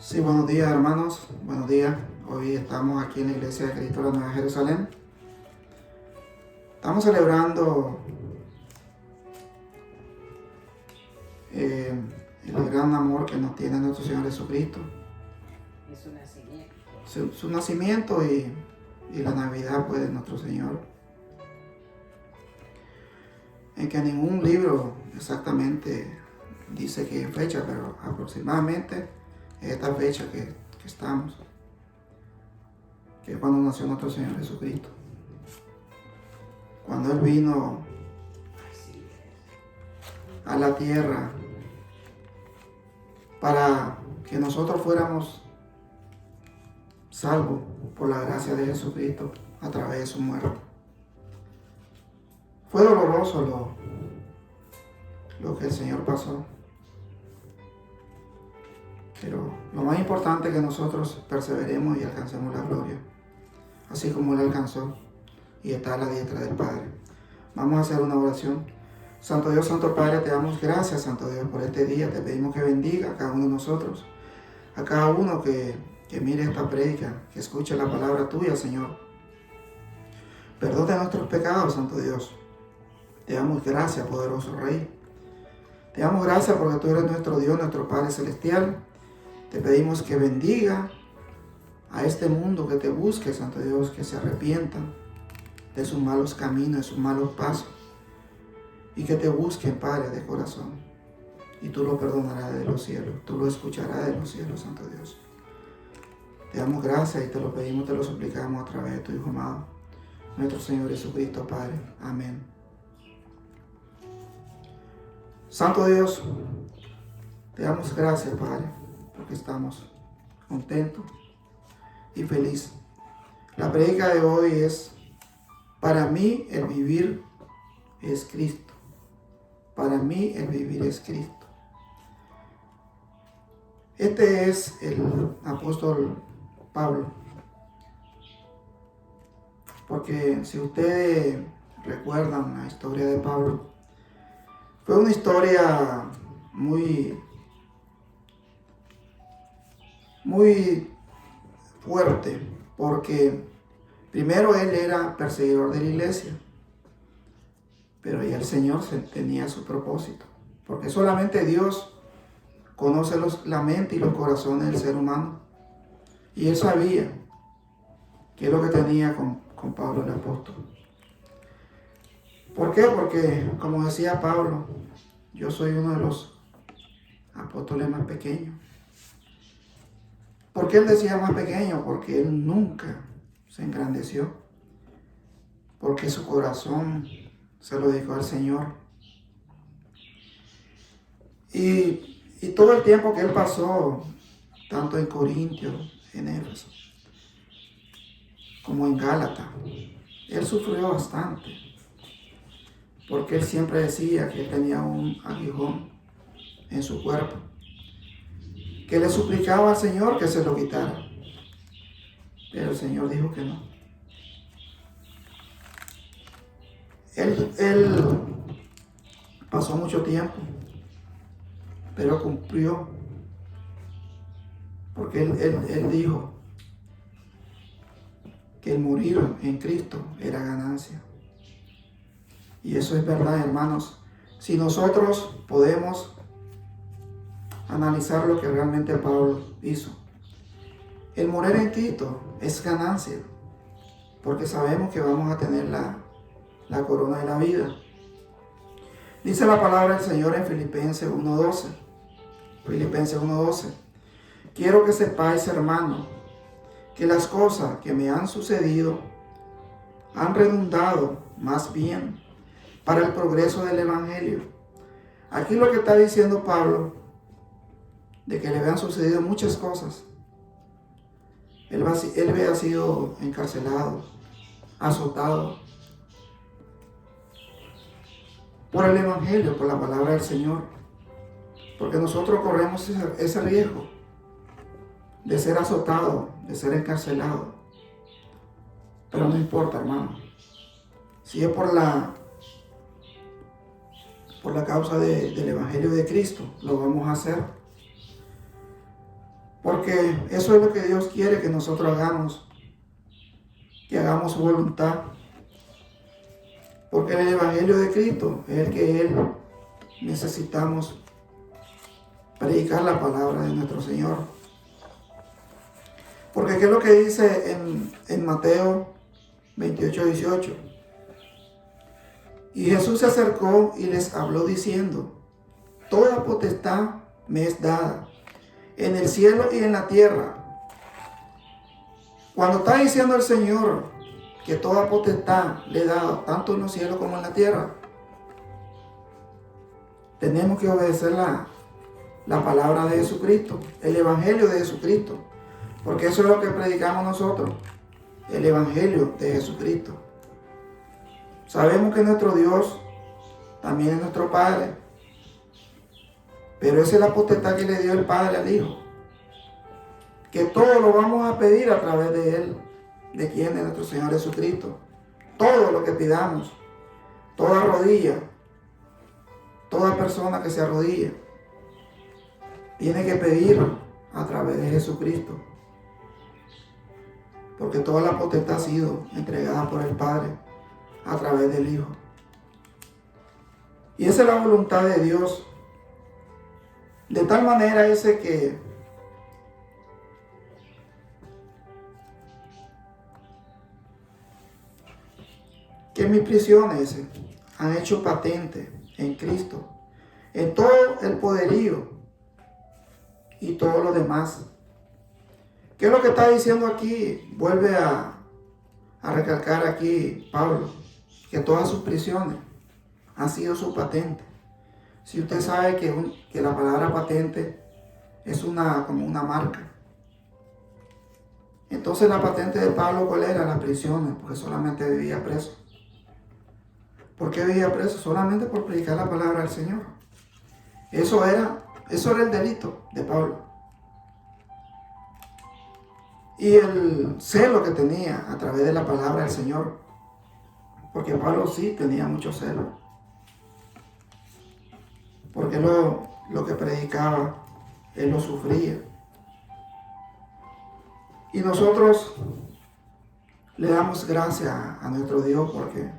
Sí, buenos días hermanos, buenos días. Hoy estamos aquí en la Iglesia de Cristo de la Nueva Jerusalén. Estamos celebrando el gran amor que nos tiene nuestro Señor Jesucristo. Y su nacimiento. Su nacimiento y la Navidad pues, de nuestro Señor. En que ningún libro exactamente dice qué fecha, pero aproximadamente es esta fecha que estamos, que es cuando nació nuestro Señor Jesucristo. Cuando Él vino a la tierra para que nosotros fuéramos salvos por la gracia de Jesucristo a través de su muerte. Fue doloroso lo que el Señor pasó, pero lo más importante es que nosotros perseveremos y alcancemos la gloria, así como Él alcanzó y está a la diestra del Padre. Vamos a hacer una oración. Santo Dios, Santo Padre, te damos gracias, Santo Dios, por este día. Te pedimos que bendiga a cada uno de nosotros, a cada uno que mire esta prédica, que escuche la palabra tuya, Señor. Perdona nuestros pecados, Santo Dios. Te damos gracias, poderoso Rey. Te damos gracias porque tú eres nuestro Dios, nuestro Padre Celestial. Te pedimos que bendiga a este mundo, que te busque, Santo Dios, que se arrepientan de sus malos caminos, de sus malos pasos, y que te busquen, Padre, de corazón. Y tú lo perdonarás de los cielos, tú lo escucharás de los cielos, Santo Dios. Te damos gracias y te lo pedimos, te lo suplicamos a través de tu Hijo amado, nuestro Señor Jesucristo, Padre. Amén. Santo Dios, te damos gracias, Padre, porque estamos contentos y felices. La prédica de hoy es: para mí el vivir es Cristo. Para mí el vivir es Cristo. Este es el apóstol Pablo. Porque si ustedes recuerdan la historia de Pablo, fue una historia muy fuerte, porque primero él era perseguidor de la iglesia, pero ya el Señor tenía su propósito, porque solamente Dios conoce la mente y los corazones del ser humano, y él sabía qué es lo que tenía con Pablo el apóstol. ¿Por qué? Porque, como decía Pablo, yo soy uno de los apóstoles más pequeños. ¿Por qué él decía más pequeño? Porque él nunca se engrandeció, porque su corazón se lo dedicó al Señor. Y todo el tiempo que él pasó, tanto en Corintios, en Éfeso, como en Gálatas, él sufrió bastante, porque él siempre decía que él tenía un aguijón en su cuerpo, que le suplicaba al Señor que se lo quitara, pero el Señor dijo que no. Él pasó mucho tiempo, pero cumplió, porque él dijo que el morir en Cristo era ganancia. Y eso es verdad, hermanos. Si nosotros podemos analizar lo que realmente Pablo hizo, el morir en Cristo es ganancia, porque sabemos que vamos a tener la corona de la vida. Dice la palabra del Señor en Filipenses 1:12. Filipenses 1:12. Quiero que sepáis, hermano, que las cosas que me han sucedido han redundado más bien para el progreso del Evangelio. Aquí lo que está diciendo Pablo, de que le habían sucedido muchas cosas. Él había sido encarcelado, azotado por el Evangelio, por la palabra del Señor. Porque nosotros corremos ese riesgo de ser azotado, de ser encarcelado. Pero no importa, hermano. Si es por la causa del Evangelio de Cristo, lo vamos a hacer. Porque eso es lo que Dios quiere que nosotros hagamos, que hagamos su voluntad. Porque el Evangelio de Cristo es el que Él necesitamos predicar la palabra de nuestro Señor. Porque ¿qué es lo que dice en Mateo 28:18? Y Jesús se acercó y les habló diciendo: toda potestad me es dada en el cielo y en la tierra. Cuando está diciendo el Señor que toda potestad le he dado, tanto en los cielos como en la tierra, tenemos que obedecer la palabra de Jesucristo, el Evangelio de Jesucristo, porque eso es lo que predicamos nosotros, el Evangelio de Jesucristo. Sabemos que nuestro Dios también es nuestro Padre, pero esa es la potestad que le dio el Padre al Hijo, que todo lo vamos a pedir a través de Él. ¿De quién? De nuestro Señor Jesucristo. Todo lo que pidamos, toda rodilla, toda persona que se arrodilla, tiene que pedir a través de Jesucristo, porque toda la potestad ha sido entregada por el Padre a través del Hijo. Y esa es la voluntad de Dios. De tal manera ese que mis prisiones han hecho patente en Cristo, en todo el poderío y todo lo demás. ¿Qué es lo que está diciendo aquí? Vuelve a recalcar aquí Pablo, que todas sus prisiones han sido su patente. Si usted sabe que la palabra patente es como una marca. Entonces la patente de Pablo, ¿cuál era? Las prisiones, porque solamente vivía preso. ¿Por qué vivía preso? Solamente por predicar la palabra del Señor. Eso era el delito de Pablo. Y el celo que tenía a través de la palabra del Señor. Porque Pablo sí tenía mucho celo. Porque lo que predicaba, él lo sufría. Y nosotros le damos gracias a nuestro Dios porque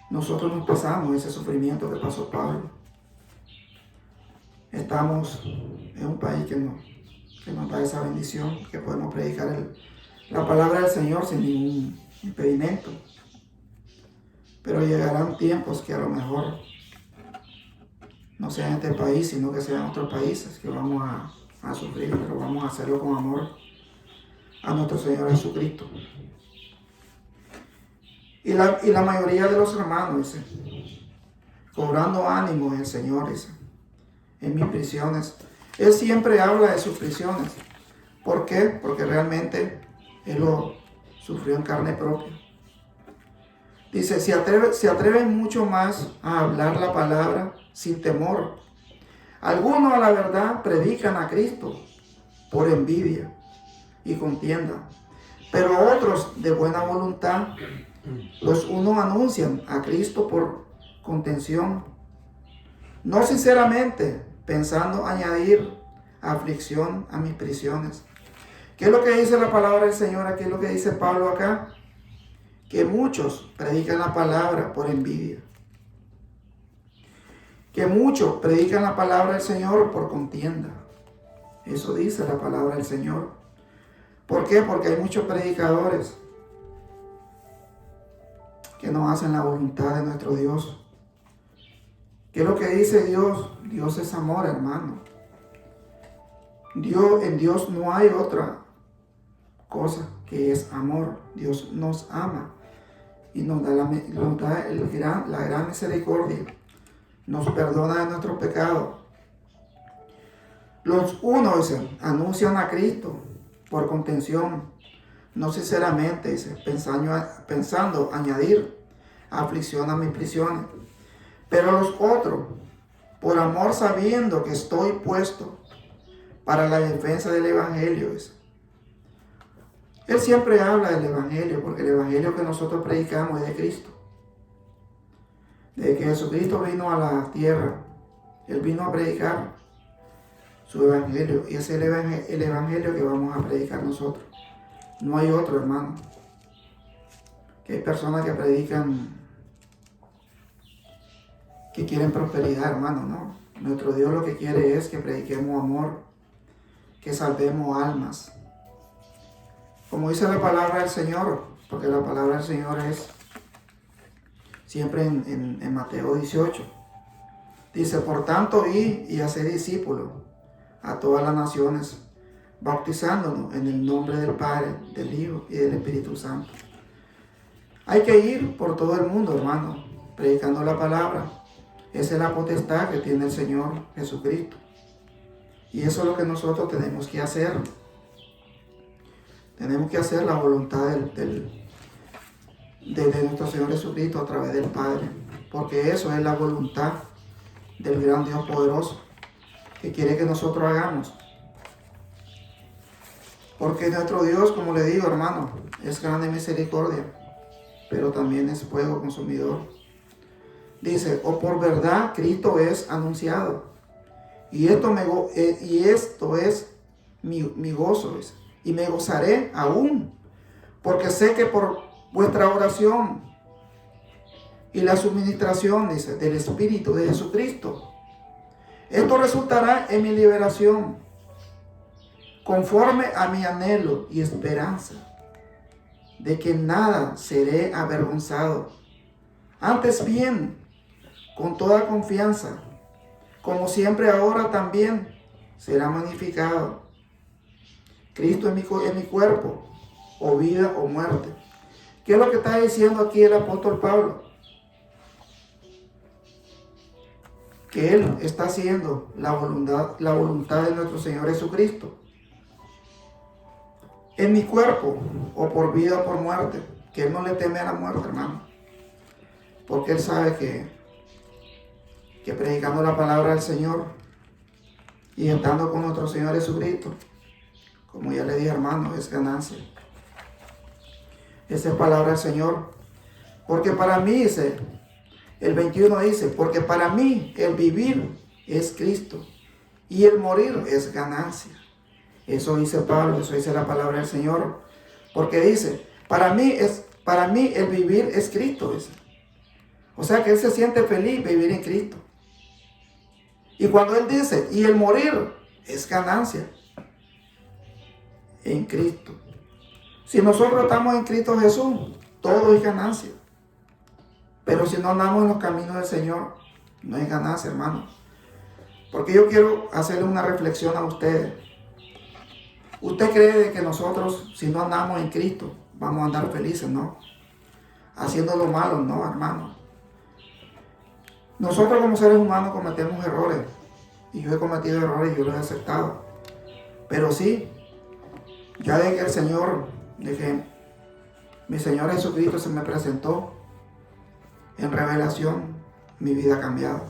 nosotros nos pasamos ese sufrimiento que pasó Pablo. Estamos en un país que nos da esa bendición, que podemos predicar la palabra del Señor sin ningún impedimento. Pero llegarán tiempos que a lo mejor no sea en este país, sino que sea en otros países que vamos a sufrir, pero vamos a hacerlo con amor a nuestro Señor Jesucristo. Y la mayoría de los hermanos, cobrando ánimo en el Señor, en mis prisiones. Él siempre habla de sus prisiones. ¿Por qué? Porque realmente Él lo sufrió en carne propia. Dice, se atreven mucho más a hablar la palabra sin temor. Algunos a la verdad predican a Cristo por envidia y contienda, pero otros de buena voluntad. Los unos anuncian a Cristo por contención, no sinceramente, pensando añadir aflicción a mis prisiones. ¿Qué es lo que dice la palabra del Señor aquí? Es lo que dice Pablo acá, que muchos predican la palabra por envidia, que muchos predican la palabra del Señor por contienda. Eso dice la palabra del Señor. ¿Por qué? Porque hay muchos predicadores que no hacen la voluntad de nuestro Dios. ¿Qué es lo que dice Dios? Dios es amor, hermano. En Dios no hay otra cosa que es amor. Dios nos ama y nos da la gran misericordia. Nos perdona de nuestros pecados. Los unos anuncian a Cristo por contención, no sinceramente, pensando añadir aflicción a mis prisiones. Pero los otros, por amor, sabiendo que estoy puesto para la defensa del Evangelio. Él siempre habla del Evangelio, porque el Evangelio que nosotros predicamos es de Cristo. Desde que Jesucristo vino a la tierra, Él vino a predicar su evangelio. Y ese es el evangelio que vamos a predicar nosotros. No hay otro, hermano. Que hay personas que predican, que quieren prosperidad, hermano, no. Nuestro Dios lo que quiere es que prediquemos amor, que salvemos almas. Como dice la palabra del Señor, porque la palabra del Señor es siempre en Mateo 18. Dice, por tanto, id y haced discípulos a todas las naciones, bautizándonos en el nombre del Padre, del Hijo y del Espíritu Santo. Hay que ir por todo el mundo, hermano, predicando la palabra. Esa es la potestad que tiene el Señor Jesucristo. Y eso es lo que nosotros tenemos que hacer. Tenemos que hacer la voluntad de nuestro Señor Jesucristo a través del Padre. Porque eso es la voluntad del gran Dios poderoso que quiere que nosotros hagamos. Porque nuestro Dios, como le digo, hermano, es grande en misericordia, pero también es fuego consumidor. Dice, o por verdad Cristo es anunciado. Y esto es mi gozo. Y me gozaré aún, porque sé que por vuestra oración y la suministración, dice, del Espíritu de Jesucristo, esto resultará en mi liberación, conforme a mi anhelo y esperanza, de que nada seré avergonzado. Antes bien, con toda confianza, como siempre ahora también, será magnificado Cristo en mi cuerpo, o vida o muerte. ¿Qué es lo que está diciendo aquí el apóstol Pablo? Que él está haciendo la voluntad de nuestro Señor Jesucristo en mi cuerpo, o por vida o por muerte. Que él no le teme a la muerte, hermano, porque él sabe que predicando la palabra del Señor y estando con nuestro Señor Jesucristo, como ya le dije, hermano, es ganancia. Esa es palabra del Señor. Porque para mí, dice, el 21 dice, porque para mí el vivir es Cristo y el morir es ganancia. Eso dice Pablo, eso dice la palabra del Señor. Porque dice, para mí el vivir es Cristo, dice. O sea que él se siente feliz vivir en Cristo. Y cuando él dice, y el morir es ganancia en Cristo. Si nosotros estamos en Cristo Jesús, todo es ganancia. Pero si no andamos en los caminos del Señor, no es ganancia, hermano. Porque yo quiero hacerle una reflexión a ustedes. ¿Usted cree que nosotros, si no andamos en Cristo, vamos a andar felices? No. Haciendo lo malo, no, hermano. Nosotros como seres humanos cometemos errores. Y yo he cometido errores y yo los he aceptado. Pero sí, ya de que mi Señor Jesucristo se me presentó en revelación, mi vida ha cambiado.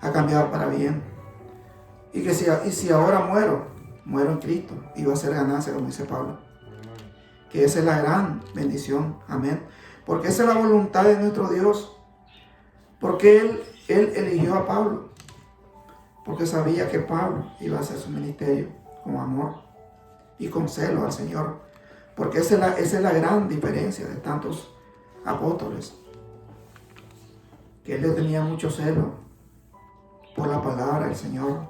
Ha cambiado para bien. Y si ahora muero en Cristo, y va a ser ganancia, como dice Pablo. Que esa es la gran bendición. Amén. Porque esa es la voluntad de nuestro Dios. Porque Él eligió a Pablo. Porque sabía que Pablo iba a hacer su ministerio con amor y con celo al Señor. Porque esa es la gran diferencia de tantos apóstoles. Que él le tenía mucho celo por la palabra del Señor.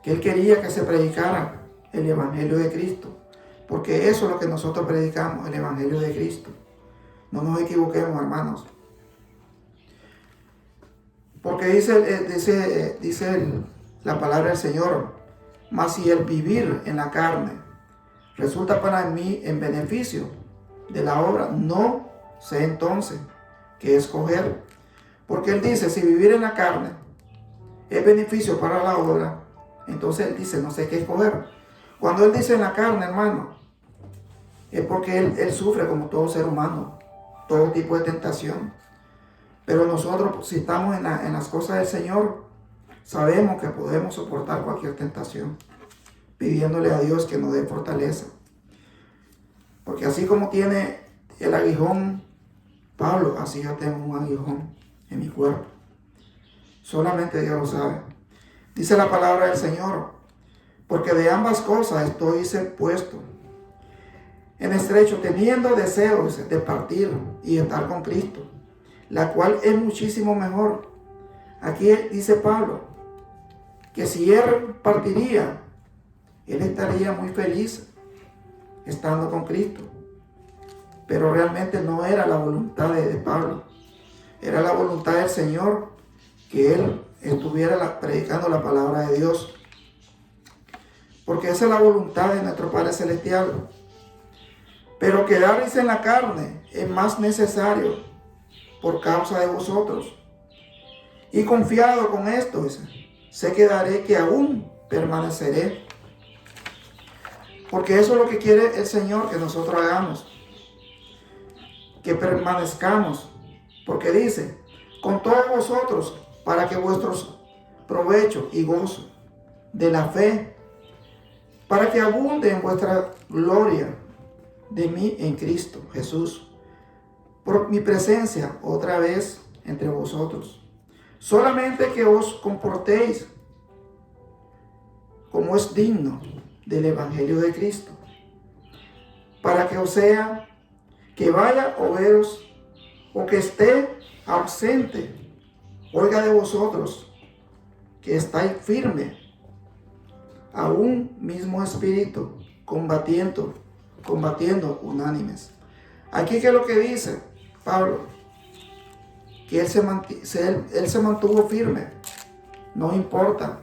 Que él quería que se predicara el Evangelio de Cristo. Porque eso es lo que nosotros predicamos, el Evangelio de Cristo. No nos equivoquemos, hermanos. Porque dice la palabra del Señor, mas si el vivir en la carne resulta para mí en beneficio de la obra, no sé entonces qué escoger. Porque él dice, si vivir en la carne es beneficio para la obra, entonces él dice, no sé qué escoger. Cuando él dice en la carne, hermano, es porque él sufre como todo ser humano, todo tipo de tentación. Pero nosotros, si estamos en las cosas del Señor, sabemos que podemos soportar cualquier tentación, pidiéndole a Dios que nos dé fortaleza. Porque así como tiene el aguijón Pablo, así yo tengo un aguijón en mi cuerpo. Solamente Dios lo sabe. Dice la palabra del Señor, porque de ambas cosas estoy puesto en estrecho, teniendo deseos de partir y estar con Cristo, la cual es muchísimo mejor. Aquí dice Pablo, que si él partiría, él estaría muy feliz estando con Cristo. Pero realmente no era la voluntad de Pablo. Era la voluntad del Señor que él estuviera predicando la palabra de Dios. Porque esa es la voluntad de nuestro Padre Celestial. Pero quedarse en la carne es más necesario por causa de vosotros. Y confiado con esto, sé quedaré que aún permaneceré. Porque eso es lo que quiere el Señor que nosotros hagamos. Que permanezcamos. Porque dice, con todos vosotros, para que vuestros provecho y gozo de la fe, para que abunde en vuestra gloria de mí en Cristo Jesús, por mi presencia otra vez entre vosotros. Solamente que os comportéis como es digno del Evangelio de Cristo, para que os sea que vaya o veros o que esté ausente, oiga de vosotros que estáis firme a un mismo espíritu, combatiendo unánimes. Aquí, ¿qué es lo que dice Pablo? Que él se mantuvo firme. No importa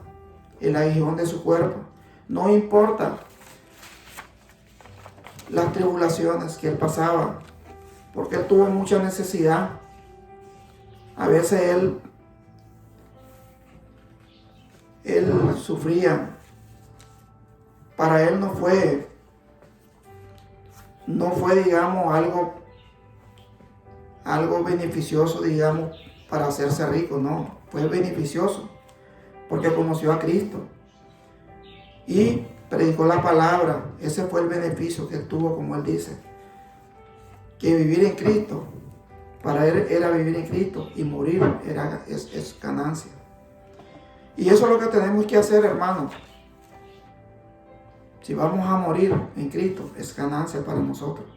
el aguijón de su cuerpo. No importa las tribulaciones que él pasaba. Porque él tuvo mucha necesidad. A veces él sufría. Para él no fue, digamos, algo beneficioso, digamos, para hacerse rico. No, fue beneficioso porque conoció a Cristo y predicó la palabra. Ese fue el beneficio que él tuvo, como él dice, que vivir en Cristo, para él era vivir en Cristo, y morir es ganancia. Y eso es lo que tenemos que hacer, hermanos. Si vamos a morir en Cristo, es ganancia para nosotros.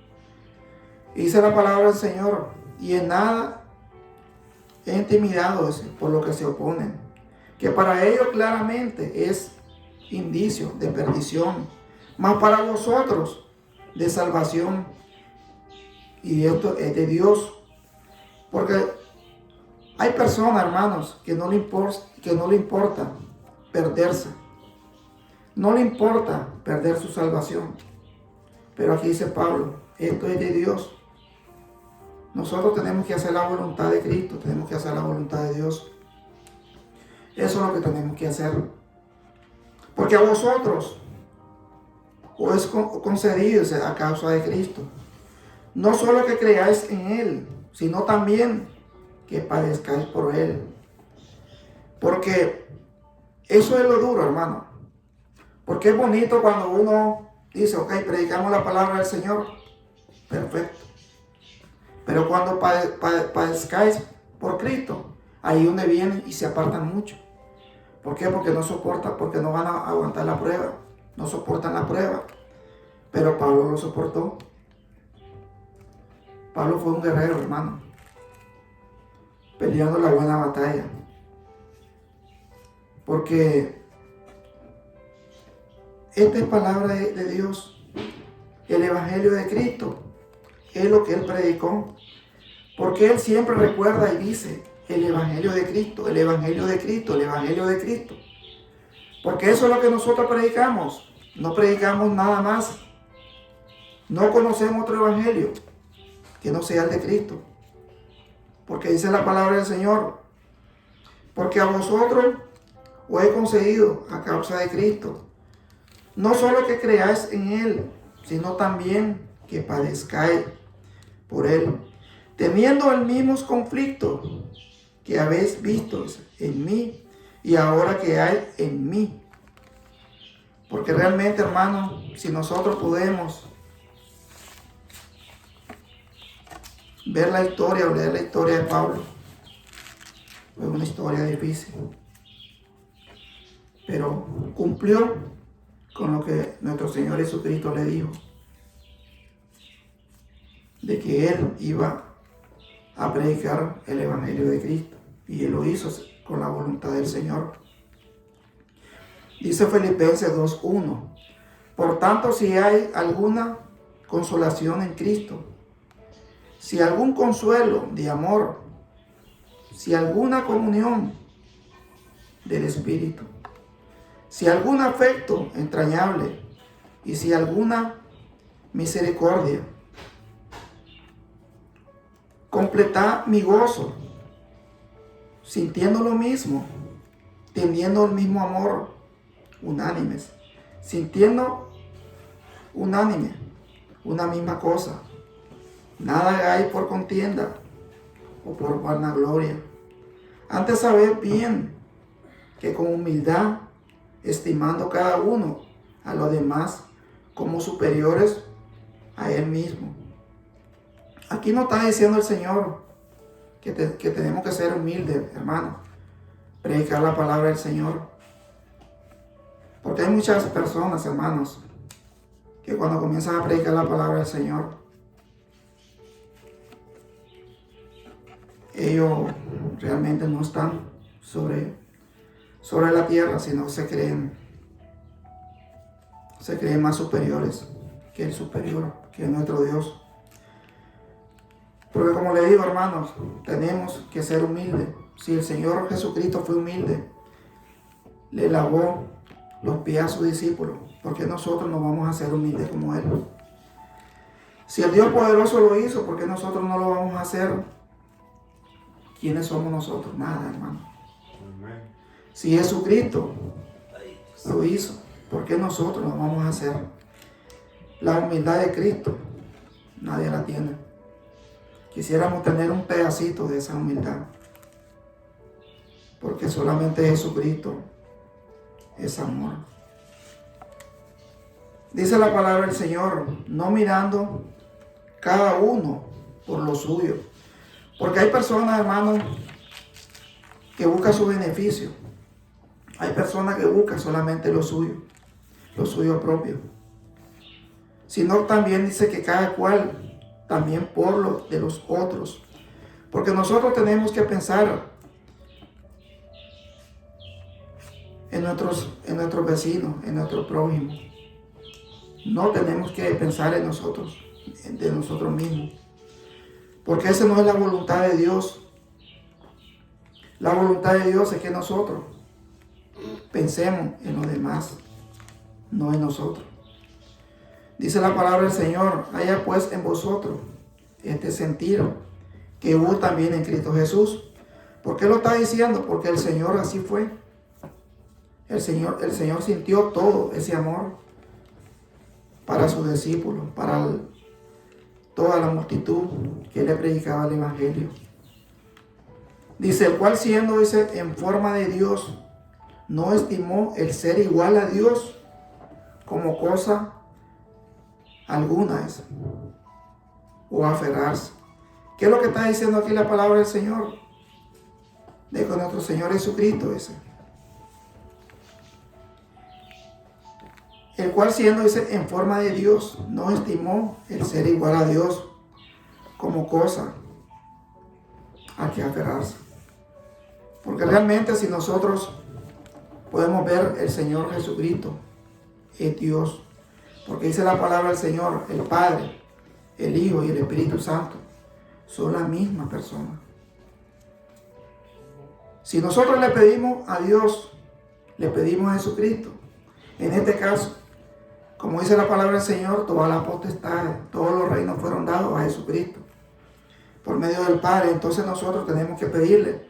Y dice la palabra del Señor, y en nada he intimidado por lo que se oponen, que para ellos claramente es indicio de perdición, mas para vosotros de salvación. Y esto es de Dios. Porque hay personas, hermanos, que no le importa perderse. No le importa perder su salvación. Pero aquí dice Pablo, esto es de Dios. Nosotros tenemos que hacer la voluntad de Cristo, tenemos que hacer la voluntad de Dios. Eso es lo que tenemos que hacer. Porque a vosotros os es concedido a causa de Cristo. No solo que creáis en Él, sino también que padezcáis por Él. Porque eso es lo duro, hermano. Porque es bonito cuando uno dice, ok, predicamos la palabra del Señor. Perfecto. Pero cuando padezcáis por Cristo, ahí donde vienen y se apartan mucho. ¿Por qué? Porque no soportan, porque no van a aguantar la prueba. No soportan la prueba. Pero Pablo lo soportó. Pablo fue un guerrero, hermano. Peleando la buena batalla. Porque esta es palabra de Dios. El Evangelio de Cristo es lo que él predicó. Porque él siempre recuerda y dice el Evangelio de Cristo, el Evangelio de Cristo, el Evangelio de Cristo. Porque eso es lo que nosotros predicamos. No predicamos nada más. No conocemos otro Evangelio que no sea el de Cristo. Porque dice la palabra del Señor. Porque a vosotros os he concedido a causa de Cristo. No solo que creáis en Él, sino también que padezcáis por Él, temiendo el mismo conflicto que habéis visto en mí y ahora que hay en mí. Porque realmente, hermano, si nosotros podemos ver la historia o leer la historia de Pablo, fue una historia difícil. pero cumplió con lo que nuestro Señor Jesucristo le dijo, de que Él iba a predicar el Evangelio de Cristo, y Él lo hizo con la voluntad del Señor. Dice Filipenses 2:1, por tanto, si hay alguna consolación en Cristo, si algún consuelo de amor, si alguna comunión del Espíritu, si algún afecto entrañable y si alguna misericordia, completad mi gozo, sintiendo lo mismo, teniendo el mismo amor, unánimes, sintiendo unánime una misma cosa. Nada hagáis por contienda o por vanagloria. Antes sabed bien que con humildad, estimando cada uno a los demás como superiores a él mismo. Aquí no está diciendo el Señor que tenemos que ser humildes, hermanos, predicar la palabra del Señor. Porque hay muchas personas, hermanos, que cuando comienzan a predicar la palabra del Señor, ellos realmente no están sobre la tierra, sino se creen más superiores que el superior, que es nuestro Dios. Porque como le digo, hermanos, tenemos que ser humildes. Si el Señor Jesucristo fue humilde, le lavó los pies a sus discípulos, ¿por qué nosotros no vamos a ser humildes como Él? Si el Dios poderoso lo hizo, ¿por qué nosotros no lo vamos a hacer? ¿Quiénes somos nosotros? Nada, hermano. Si Jesucristo lo hizo, ¿por qué nosotros lo vamos a hacer? La humildad de Cristo, nadie la tiene. Quisiéramos tener un pedacito de esa humildad, porque solamente Jesucristo es amor. Dice la palabra del Señor, no mirando cada uno por lo suyo. Porque hay personas, hermanos, que buscan su beneficio. Hay personas que buscan solamente lo suyo propio. Sino también dice que cada cual también por lo de los otros. Porque nosotros tenemos que pensar en nuestros vecinos, en nuestro prójimo. No tenemos que pensar en nosotros, de nosotros mismos. Porque esa no es la voluntad de Dios. La voluntad de Dios es que nosotros pensemos en los demás, no en nosotros. Dice la palabra del Señor, haya pues en vosotros este sentido que hubo también en Cristo Jesús. ¿Por qué lo está diciendo? Porque el Señor así fue. El Señor sintió todo ese amor para sus discípulos, para toda la multitud que le predicaba el Evangelio. Dice, el cual siendo en forma de Dios, no estimó el ser igual a Dios como cosa alguna o aferrarse. ¿Qué es lo que está diciendo aquí la palabra del Señor? De que nuestro Señor Jesucristo el cual siendo en forma de Dios, no estimó el ser igual a Dios como cosa a que aferrarse. Porque realmente si nosotros podemos ver el Señor Jesucristo, es Dios. Porque dice la palabra del Señor, el Padre, el Hijo y el Espíritu Santo son la misma persona. Si nosotros le pedimos a Dios, le pedimos a Jesucristo. En este caso, como dice la palabra del Señor, todas las potestades, todos los reinos fueron dados a Jesucristo por medio del Padre. Entonces nosotros tenemos que pedirle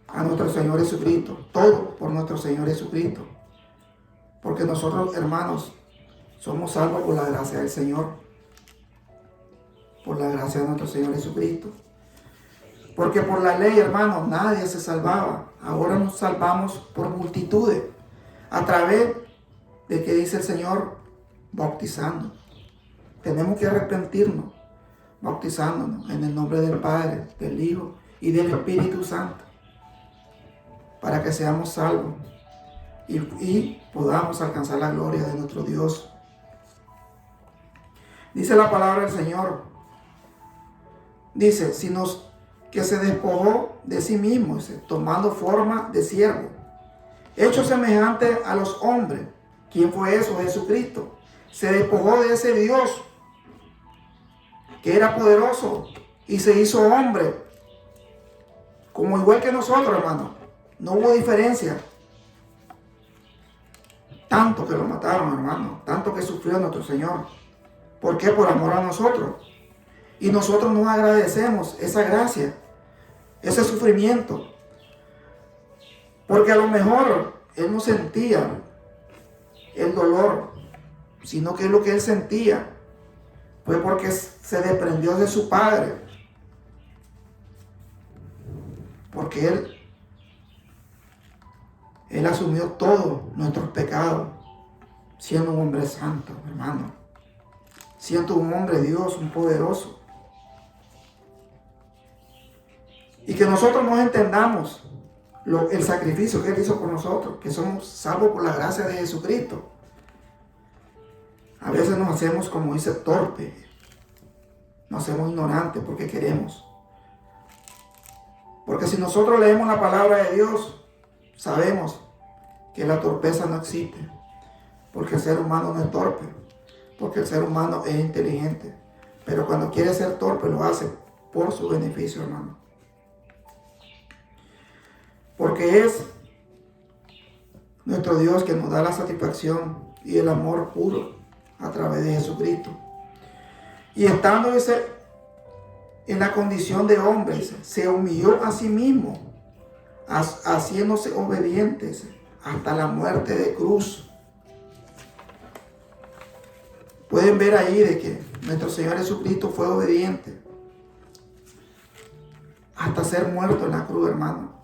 a nuestro Señor Jesucristo, todo por nuestro Señor Jesucristo. Porque nosotros, hermanos, somos salvos por la gracia del Señor, por la gracia de nuestro Señor Jesucristo. Porque por la ley, hermanos, nadie se salvaba. Ahora nos salvamos por multitudes, a través de que dice el Señor, bautizando. Tenemos que arrepentirnos, bautizándonos en el nombre del Padre, del Hijo y del Espíritu Santo, para que seamos salvos. y podamos alcanzar la gloria de nuestro Dios. Dice la palabra del Señor. Dice, que se despojó de sí mismo, dice, tomando forma de siervo, hecho semejante a los hombres. ¿Quién fue eso? Jesucristo. Se despojó de ese Dios que era poderoso y se hizo hombre, como igual que nosotros, hermano. No hubo diferencia. Tanto que lo mataron, hermano, tanto que sufrió nuestro Señor. ¿Por qué? Por amor a nosotros. Y nosotros nos agradecemos esa gracia, ese sufrimiento. Porque a lo mejor Él no sentía el dolor, sino que lo que Él sentía fue porque se desprendió de su Padre. Porque Él asumió todos nuestros pecados, siendo un hombre santo, hermano. Siendo un hombre Dios, un poderoso. Y que nosotros nos entendamos el sacrificio que Él hizo por nosotros, que somos salvos por la gracia de Jesucristo. A veces nos hacemos, como dice, torpe. Nos hacemos ignorantes porque queremos. Porque si nosotros leemos la palabra de Dios, sabemos que la torpeza no existe. Porque el ser humano no es torpe. Porque el ser humano es inteligente. Pero cuando quiere ser torpe, lo hace por su beneficio, hermano. Porque es nuestro Dios que nos da la satisfacción y el amor puro a través de Jesucristo. Y estando en la condición de hombre, se humilló a sí mismo, haciéndose obediente hasta la muerte de cruz. Pueden ver ahí de que nuestro Señor Jesucristo fue obediente hasta ser muerto en la cruz, hermano.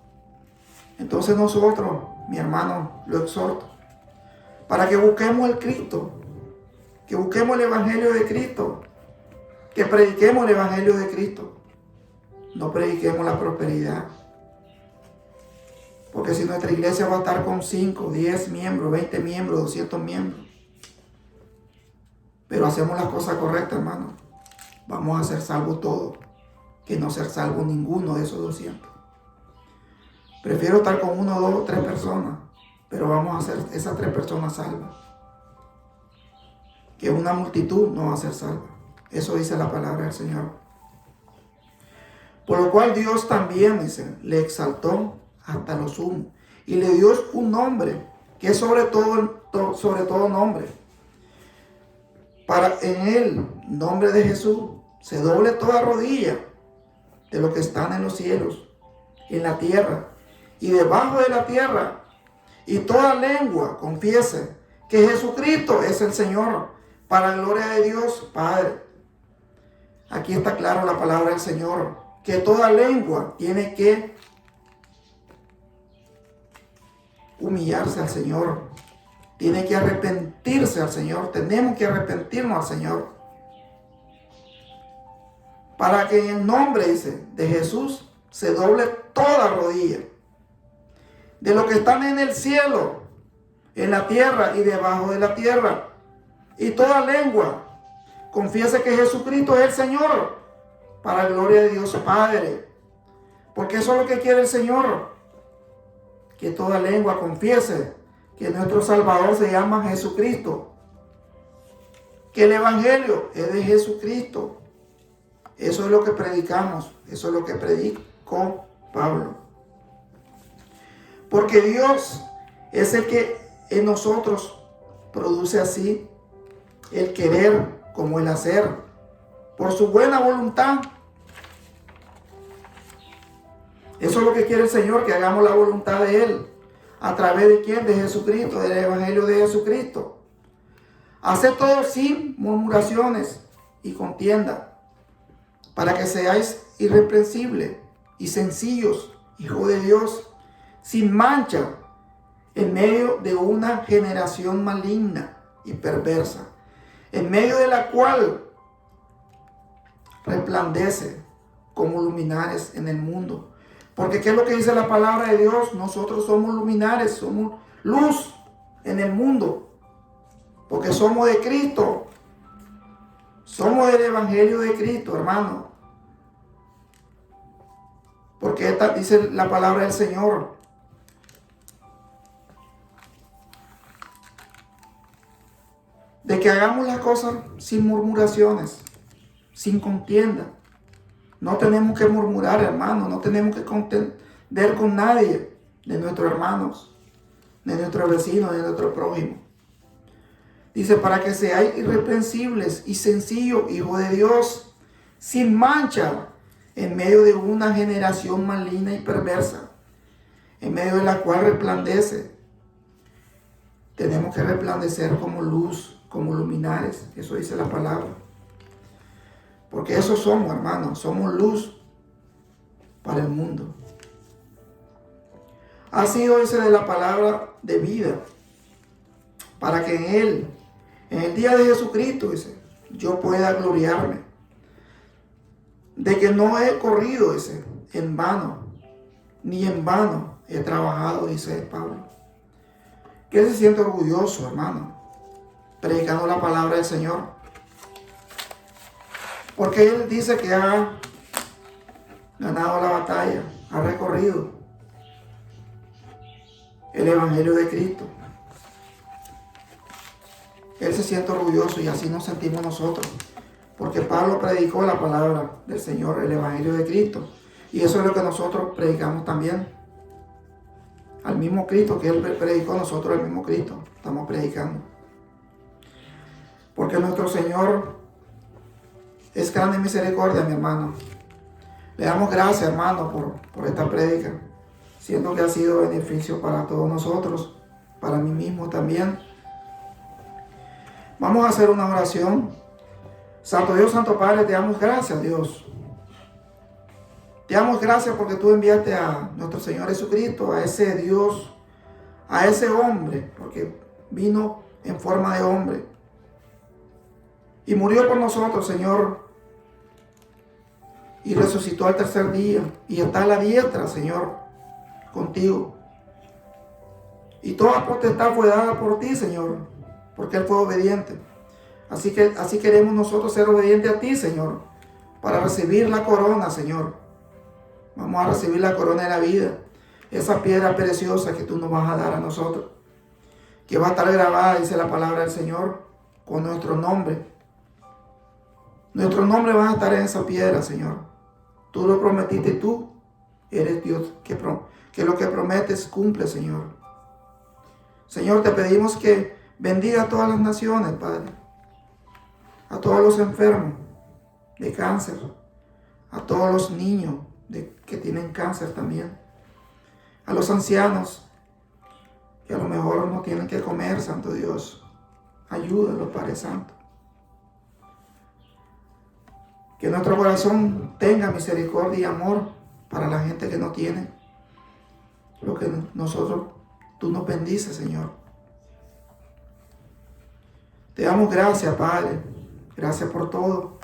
Entonces nosotros, mi hermano, lo exhorto, para que busquemos el Cristo, que busquemos el Evangelio de Cristo, que prediquemos el Evangelio de Cristo, no prediquemos la prosperidad. Porque si nuestra iglesia va a estar con 5, 10 miembros, 20 miembros, 200 miembros, pero hacemos las cosas correctas, hermano, vamos a ser salvos todos, que no ser salvos ninguno de esos 200. Prefiero estar con 1, 2 o 3 personas, pero vamos a hacer esas 3 personas salvas. Que una multitud no va a ser salva. Eso dice la palabra del Señor. Por lo cual Dios también, dice, le exaltó hasta lo sumo y le dio un nombre que es sobre todo nombre. Para en el nombre de Jesús se doble toda rodilla de los que están en los cielos, en la tierra y debajo de la tierra, y toda lengua confiese que Jesucristo es el Señor, para la gloria de Dios Padre. Aquí está claro la palabra del Señor, que toda lengua tiene que humillarse al Señor, tiene que arrepentirse al Señor, tenemos que arrepentirnos al Señor, para que en el nombre, dice, de Jesús se doble toda rodilla, de los que están en el cielo, en la tierra y debajo de la tierra, y toda lengua confiese que Jesucristo es el Señor, para la gloria de Dios Padre. Porque eso es lo que quiere el Señor, que toda lengua confiese que nuestro Salvador se llama Jesucristo, que el Evangelio es de Jesucristo. Eso es lo que predicamos, eso es lo que predicó Pablo. Porque Dios es el que en nosotros produce así el querer como el hacer, por su buena voluntad. Eso es lo que quiere el Señor, que hagamos la voluntad de Él. ¿A través de quién? De Jesucristo, del Evangelio de Jesucristo. Haced todo sin murmuraciones y contienda, para que seáis irreprensibles y sencillos, hijos de Dios, sin mancha, en medio de una generación maligna y perversa, en medio de la cual resplandece como luminares en el mundo. Porque ¿qué es lo que dice la palabra de Dios? Nosotros somos luminares, somos luz en el mundo, porque somos de Cristo. Somos del Evangelio de Cristo, hermano. Porque esta dice la palabra del Señor. De que hagamos las cosas sin murmuraciones, sin contienda. No tenemos que murmurar, hermano. No tenemos que contender con nadie de nuestros hermanos, de nuestros vecinos, de nuestro prójimo. Dice, para que seáis irreprensibles y sencillos, hijos de Dios, sin mancha, en medio de una generación maligna y perversa, en medio de la cual resplandece. Tenemos que resplandecer como luz, como luminares. Eso dice la palabra. Porque eso somos, hermanos. Somos luz para el mundo. Ha sido ese de la palabra de vida, para que en Él, en el día de Jesucristo, dice, yo pueda gloriarme. De que no he corrido, dice, en vano, ni en vano he trabajado, dice Pablo. Que él se siente orgulloso, hermano, predicando la palabra del Señor. Porque él dice que ha ganado la batalla, ha recorrido el Evangelio de Cristo. Él se siente orgulloso y así nos sentimos nosotros. Porque Pablo predicó la palabra del Señor, el Evangelio de Cristo. Y eso es lo que nosotros predicamos también. Al mismo Cristo que Él predicó, nosotros al mismo Cristo estamos predicando. Porque nuestro Señor es grande en misericordia, mi hermano. Le damos gracias, hermano, por esta prédica, siendo que ha sido beneficio para todos nosotros, para mí mismo también. Vamos a hacer una oración. Santo Dios, Santo Padre, te damos gracias, Dios. Te damos gracias porque tú enviaste a nuestro Señor Jesucristo, a ese Dios, a ese hombre, porque vino en forma de hombre y murió por nosotros, Señor, y resucitó al tercer día y está a la diestra, Señor, contigo. Y toda potestad fue dada por ti, Señor, porque Él fue obediente. Así queremos nosotros ser obedientes a ti, Señor, para recibir la corona, Señor. Vamos a recibir la corona de la vida, esa piedra preciosa que tú nos vas a dar a nosotros, que va a estar grabada, dice la palabra del Señor, con nuestro nombre. Nuestro nombre va a estar en esa piedra, Señor. Tú lo prometiste, tú eres Dios que lo que prometes cumple, Señor. Señor, te pedimos que bendiga a todas las naciones, Padre, a todos los enfermos de cáncer, a todos los niños que tienen cáncer también, a los ancianos que a lo mejor no tienen que comer, Santo Dios. Ayúdalos, Padre Santo. Que nuestro corazón tenga misericordia y amor para la gente que no tiene lo que tú nos bendices, Señor. Te damos gracias, Padre. Gracias por todo.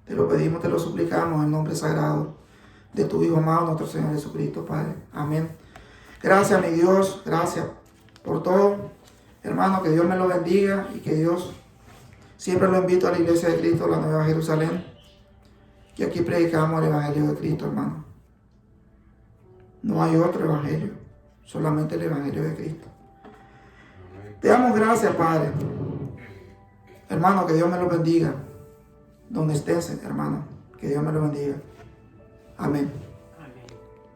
Te lo pedimos, te lo suplicamos en el nombre sagrado de tu Hijo amado, nuestro Señor Jesucristo, Padre. Amén. Gracias, mi Dios. Gracias por todo. Hermano, que Dios me lo bendiga y que Dios siempre lo invito a la Iglesia de Cristo, la Nueva Jerusalén. Que aquí predicamos el Evangelio de Cristo, hermano. No hay otro Evangelio, solamente el Evangelio de Cristo. Te damos gracias, Padre. Hermano, que Dios me lo bendiga. Donde estés, hermano, que Dios me lo bendiga. Amén.